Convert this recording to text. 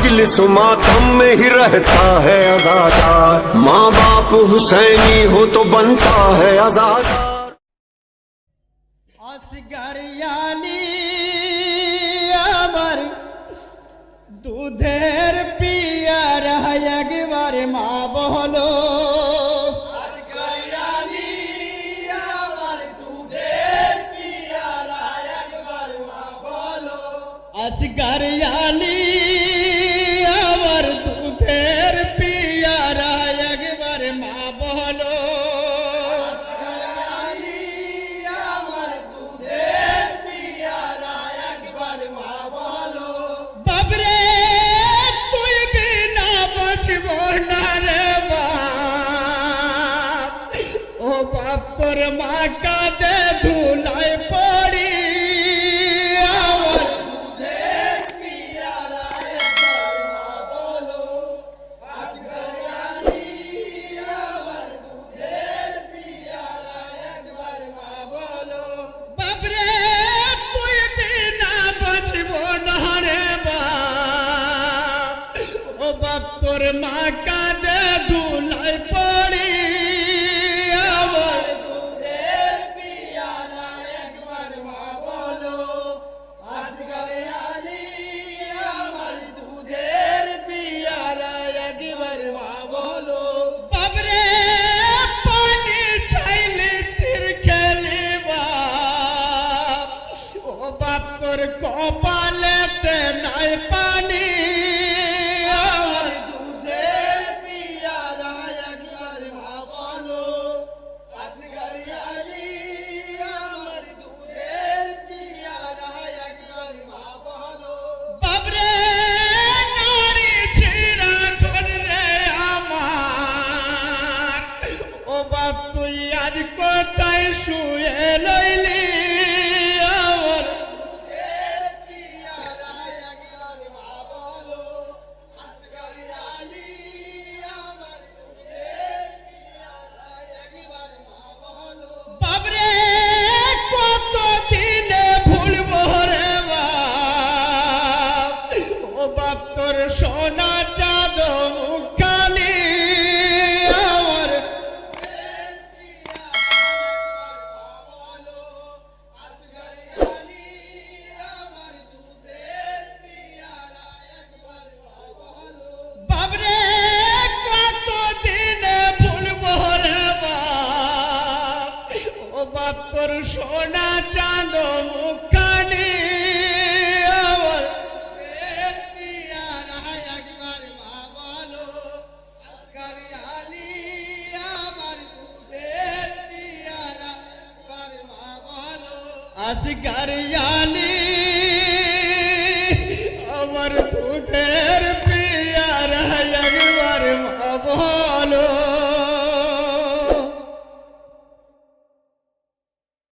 मजलिस मातम में ही रहता है अज़ादार। माँ बाप हुसैनी हो तो बनता है अज़ादार। असगर यानी আমার দুধের পিয়ার একবার মা বলো। আসগর ইয়ালি আমার দুধের পিয়ার একবার মা বলো। আসগর ইয়ালি আমার দুধের পিয়ার একবার মা বলো। তোর মা কাঁদে ধুলায় পড়ি আমার দুধের পিয়ারা একবার মা বলো। আসগর ইয়ালি আমার দুধের পিয়ারা একবার মা বলো। বাপরে তুই বিনা বাঁচব না রে বাপ। ও বাপ তোর মা কাঁদে ধুলায় পড়ি কপালেতে নাই পানি আমার দুধের পিয়ারা একবার মা বলো। আসগর ইয়ালি আমার দুধের পিয়ারা একবার মা বলো। বাবরে নারী ছিড়া ধরে আমার ও বাপ তুই আজ কোথায় শুয়ে লইলি সোনা চাঁদ মুখানি আমার আসগর ইয়ালি আমার দুধের পিয়ারা একবার মা বলো। বাবরে কত দিনে ভুলবো রে বাপ। ও বাপ তোর সোনা চাঁদ মুখানি আসগর